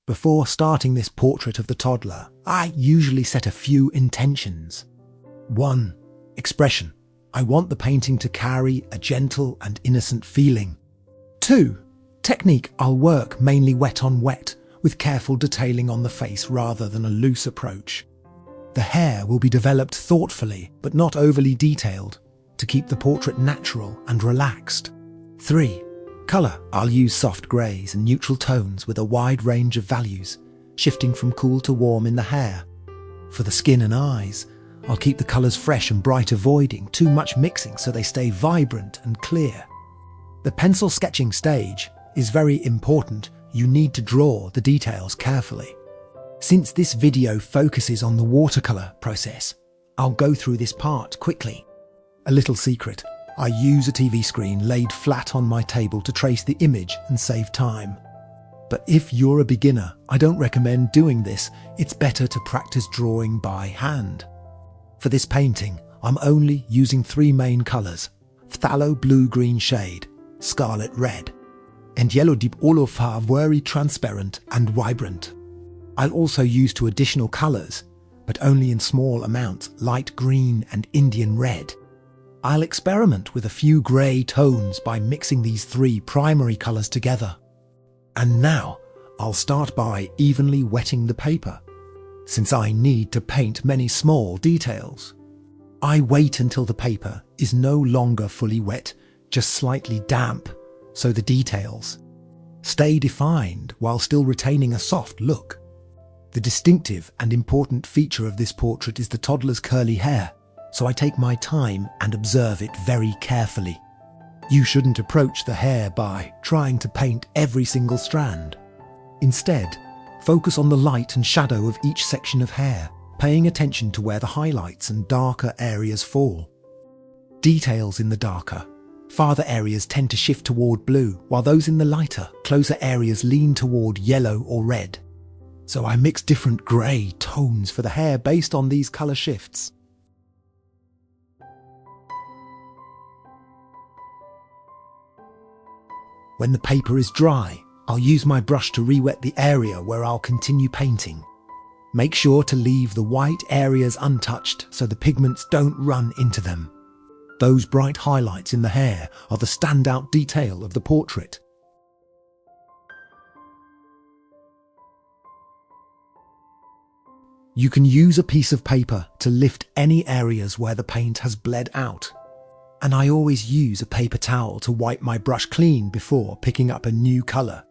Before starting this portrait of the toddler, I usually set a few intentions. 1. Expression. I want the painting to carry a gentle and innocent feeling. 2. Technique. I'll work mainly wet on wet, with careful detailing on the face rather than a loose approach. The hair will be developed thoughtfully, but not overly detailed, to keep the portrait natural and relaxed. 3. Colour. I'll use soft greys and neutral tones with a wide range of values, shifting from cool to warm in the hair. For the skin and eyes, I'll keep the colours fresh and bright, avoiding too much mixing so they stay vibrant and clear. The pencil sketching stage is very important. You need to draw the details carefully. Since this video focuses on the watercolour process, I'll go through this part quickly. A little secret. I use a TV screen laid flat on my table to trace the image and save time. But if you're a beginner, I don't recommend doing this. It's better to practice drawing by hand. For this painting, I'm only using 3 main colours: phthalo blue-green shade, scarlet red, and yellow deep olivefar, very transparent and vibrant. I'll also use 2 additional colours, but only in small amounts, light green and Indian red. I'll experiment with a few grey tones by mixing these 3 primary colours together. And now, I'll start by evenly wetting the paper, since I need to paint many small details. I wait until the paper is no longer fully wet, just slightly damp, so the details stay defined while still retaining a soft look. The distinctive and important feature of this portrait is the toddler's curly hair, so I take my time and observe it very carefully. You shouldn't approach the hair by trying to paint every single strand. Instead, focus on the light and shadow of each section of hair, paying attention to where the highlights and darker areas fall. Details in the darker, farther areas tend to shift toward blue, while those in the lighter, closer areas lean toward yellow or red. So I mix different grey tones for the hair based on these colour shifts. When the paper is dry, I'll use my brush to re-wet the area where I'll continue painting. Make sure to leave the white areas untouched so the pigments don't run into them. Those bright highlights in the hair are the standout detail of the portrait. You can use a piece of paper to lift any areas where the paint has bled out. And I always use a paper towel to wipe my brush clean before picking up a new colour.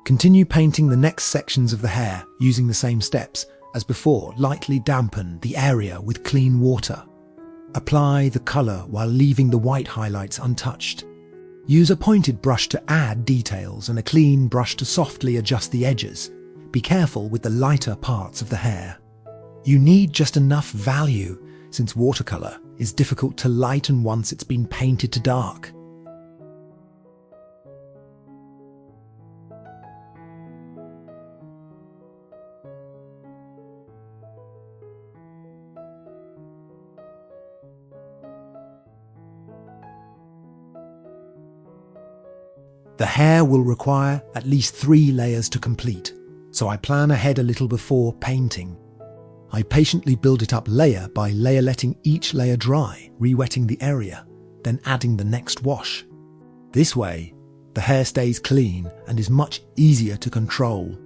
Continue painting the next sections of the hair using the same steps as before. Lightly dampen the area with clean water. Apply the colour while leaving the white highlights untouched. Use a pointed brush to add details and a clean brush to softly adjust the edges. Be careful with the lighter parts of the hair. You need just enough value, since watercolour is difficult to lighten once it's been painted to dark. The hair will require at least 3 layers to complete, so I plan ahead a little before painting. I patiently build it up layer by layer, letting each layer dry, re-wetting the area, then adding the next wash. This way, the hair stays clean and is much easier to control.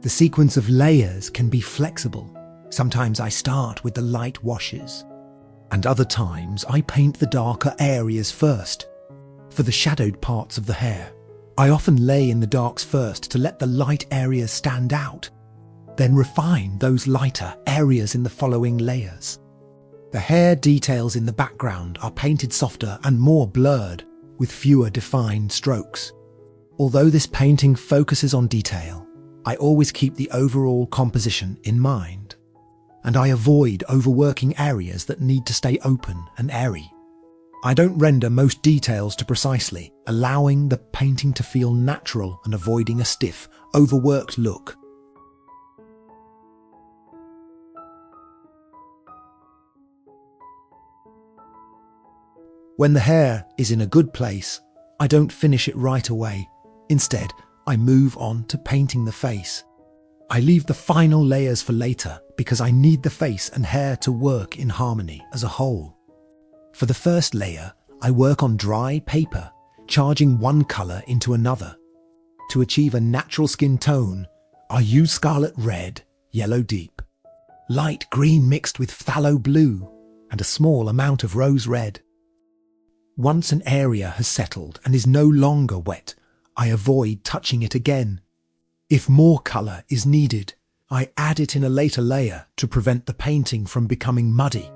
The sequence of layers can be flexible. Sometimes I start with the light washes, and other times I paint the darker areas first. For the shadowed parts of the hair, I often lay in the darks first to let the light areas stand out, then refine those lighter areas in the following layers. The hair details in the background are painted softer and more blurred, with fewer defined strokes. Although this painting focuses on detail, I always keep the overall composition in mind, and I avoid overworking areas that need to stay open and airy. I don't render most details to precisely, allowing the painting to feel natural and avoiding a stiff, overworked look. When the hair is in a good place, I don't finish it right away. Instead, I move on to painting the face. I leave the final layers for later because I need the face and hair to work in harmony as a whole. For the first layer, I work on dry paper, charging one colour into another. To achieve a natural skin tone, I use scarlet red, yellow deep, light green mixed with phthalo blue, and a small amount of rose red. Once an area has settled and is no longer wet, I avoid touching it again. If more colour is needed, I add it in a later layer to prevent the painting from becoming muddy.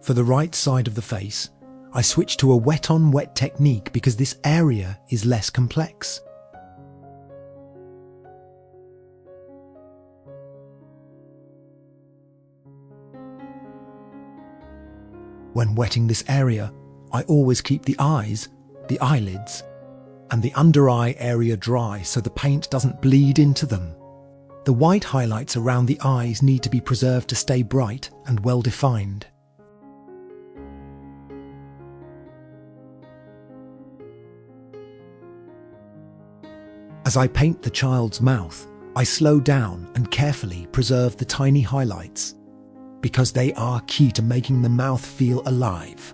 For the right side of the face, I switch to a wet-on-wet technique because this area is less complex. When wetting this area, I always keep the eyes, the eyelids, and the under-eye area dry so the paint doesn't bleed into them. The white highlights around the eyes need to be preserved to stay bright and well-defined. As I paint the child's mouth, I slow down and carefully preserve the tiny highlights, because they are key to making the mouth feel alive.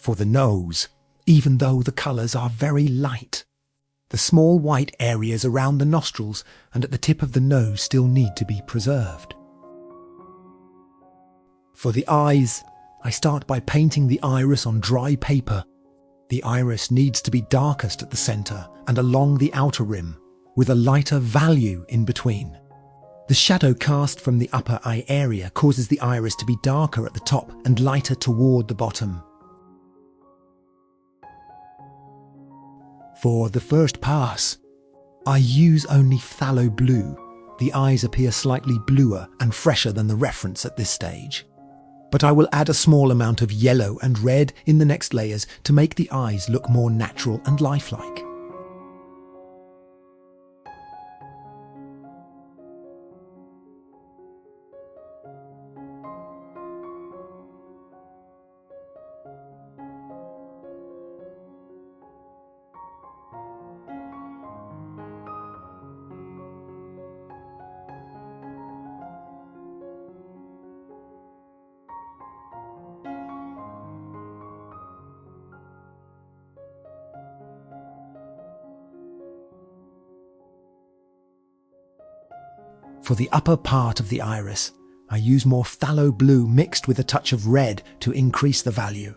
For the nose, even though the colours are very light, the small white areas around the nostrils and at the tip of the nose still need to be preserved. For the eyes, I start by painting the iris on dry paper. The iris needs to be darkest at the centre and along the outer rim, with a lighter value in between. The shadow cast from the upper eye area causes the iris to be darker at the top and lighter toward the bottom. For the first pass, I use only phthalo blue. The eyes appear slightly bluer and fresher than the reference at this stage. But I will add a small amount of yellow and red in the next layers to make the eyes look more natural and lifelike. For the upper part of the iris, I use more phthalo blue mixed with a touch of red to increase the value.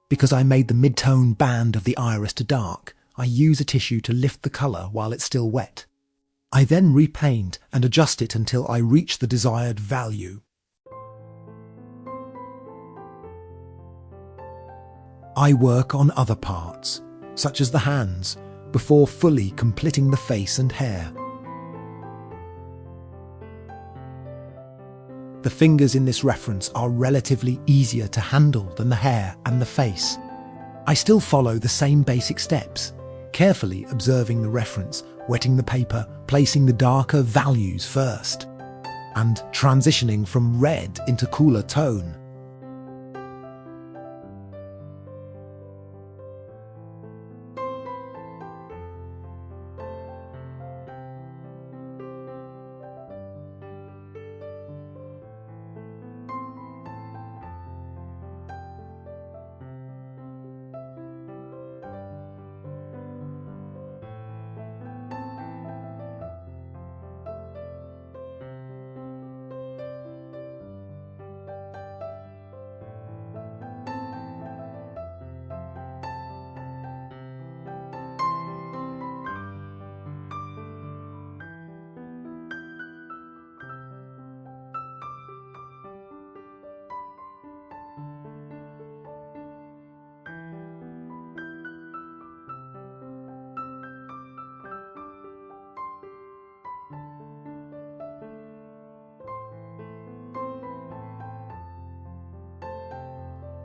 Because I made the mid-tone band of the iris to dark, I use a tissue to lift the colour while it's still wet. I then repaint and adjust it until I reach the desired value. I work on other parts, such as the hands, before fully completing the face and hair. The fingers in this reference are relatively easier to handle than the hair and the face. I still follow the same basic steps, carefully observing the reference, wetting the paper, placing the darker values first, and transitioning from red into cooler tone.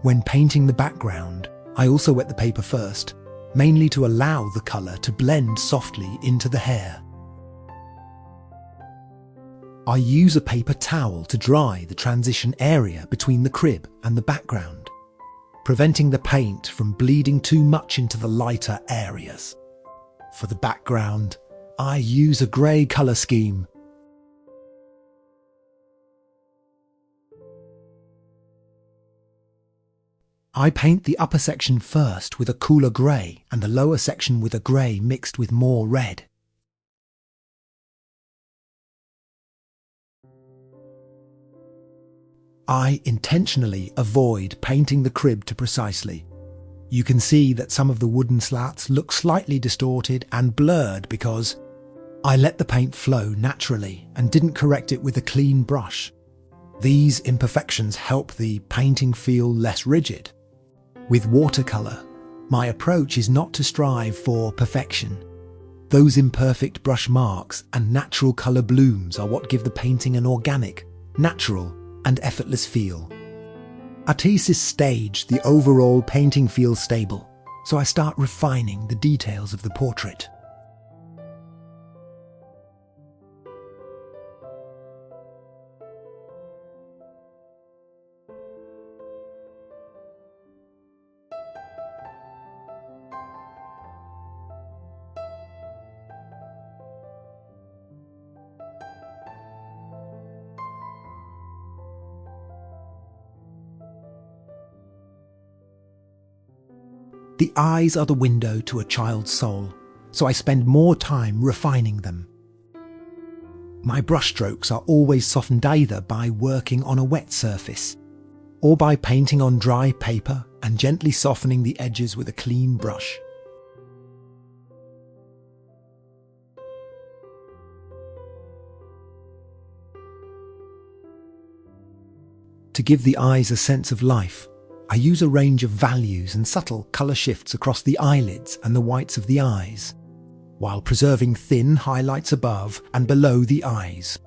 When painting the background, I also wet the paper first, mainly to allow the colour to blend softly into the hair. I use a paper towel to dry the transition area between the crib and the background, preventing the paint from bleeding too much into the lighter areas. For the background, I use a grey colour scheme. I paint the upper section first with a cooler grey and the lower section with a grey mixed with more red. I intentionally avoid painting the crib too precisely. You can see that some of the wooden slats look slightly distorted and blurred because I let the paint flow naturally and didn't correct it with a clean brush. These imperfections help the painting feel less rigid. With watercolor, my approach is not to strive for perfection. Those imperfect brush marks and natural colour blooms are what give the painting an organic, natural and effortless feel. Artists stage the overall painting feels stable, so I start refining the details of the portrait. The eyes are the window to a child's soul, so I spend more time refining them. My brushstrokes are always softened either by working on a wet surface, or by painting on dry paper and gently softening the edges with a clean brush. To give the eyes a sense of life, I use a range of values and subtle colour shifts across the eyelids and the whites of the eyes, while preserving thin highlights above and below the eyes.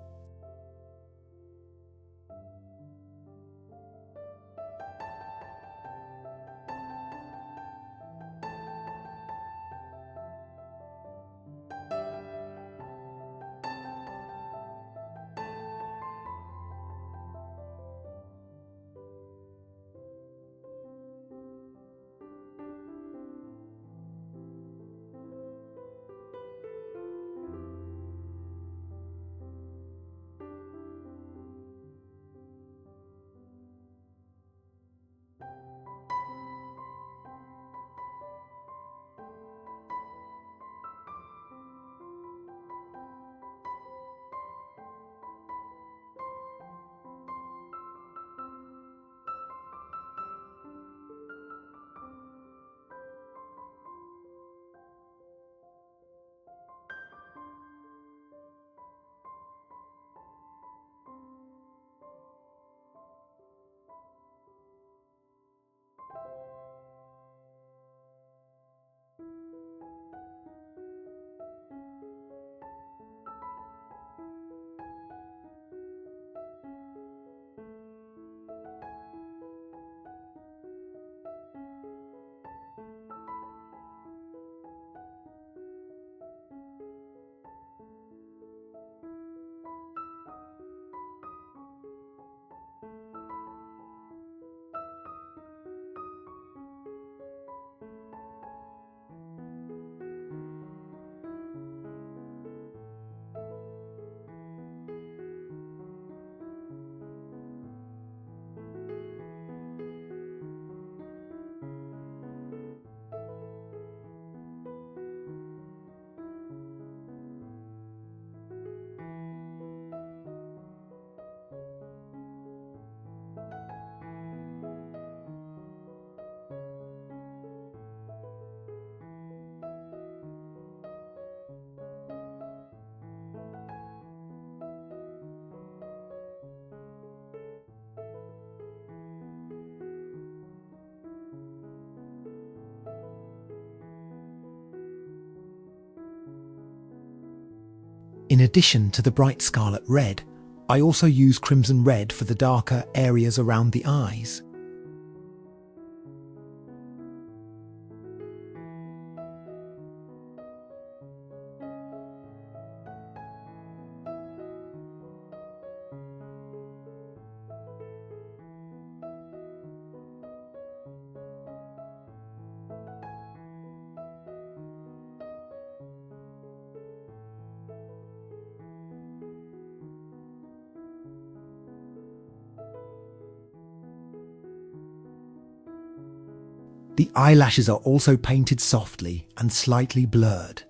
In addition to the bright scarlet red, I also use crimson red for the darker areas around the eyes. The eyelashes are also painted softly and slightly blurred.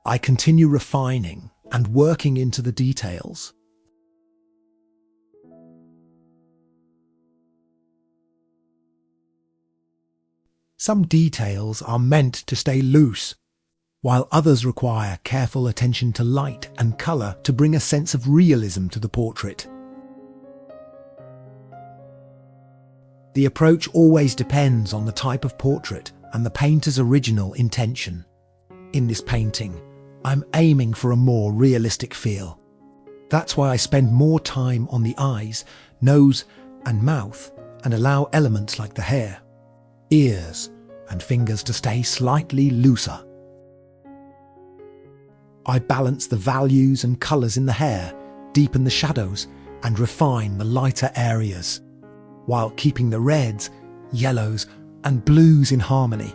I continue refining and working into the details. Some details are meant to stay loose, while others require careful attention to light and colour to bring a sense of realism to the portrait. The approach always depends on the type of portrait and the painter's original intention. In this painting, I'm aiming for a more realistic feel. That's why I spend more time on the eyes, nose and mouth, and allow elements like the hair, ears and fingers to stay slightly looser. I balance the values and colours in the hair, deepen the shadows and refine the lighter areas, while keeping the reds, yellows and blues in harmony.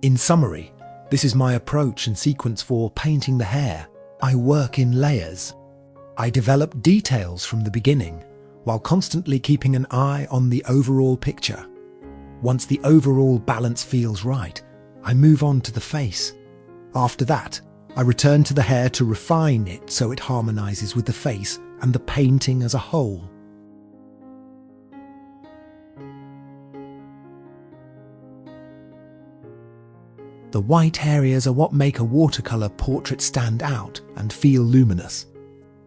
In summary, this is my approach and sequence for painting the hair. I work in layers. I develop details from the beginning, while constantly keeping an eye on the overall picture. Once the overall balance feels right, I move on to the face. After that, I return to the hair to refine it so it harmonises with the face and the painting as a whole. The white areas are what make a watercolour portrait stand out and feel luminous.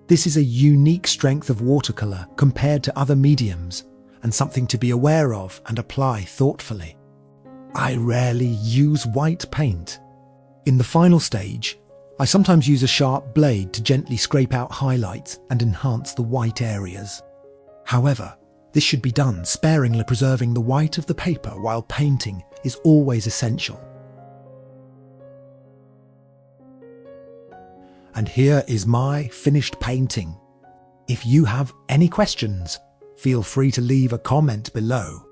This is a unique strength of watercolour compared to other mediums, and something to be aware of and apply thoughtfully. I rarely use white paint. In the final stage, I sometimes use a sharp blade to gently scrape out highlights and enhance the white areas. However, this should be done sparingly, preserving the white of the paper while painting is always essential. And here is my finished painting. If you have any questions, feel free to leave a comment below.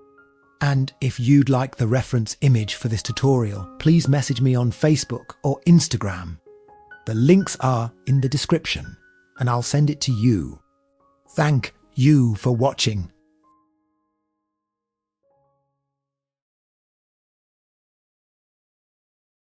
And if you'd like the reference image for this tutorial, please message me on Facebook or Instagram. The links are in the description, and I'll send it to you. Thank you for watching.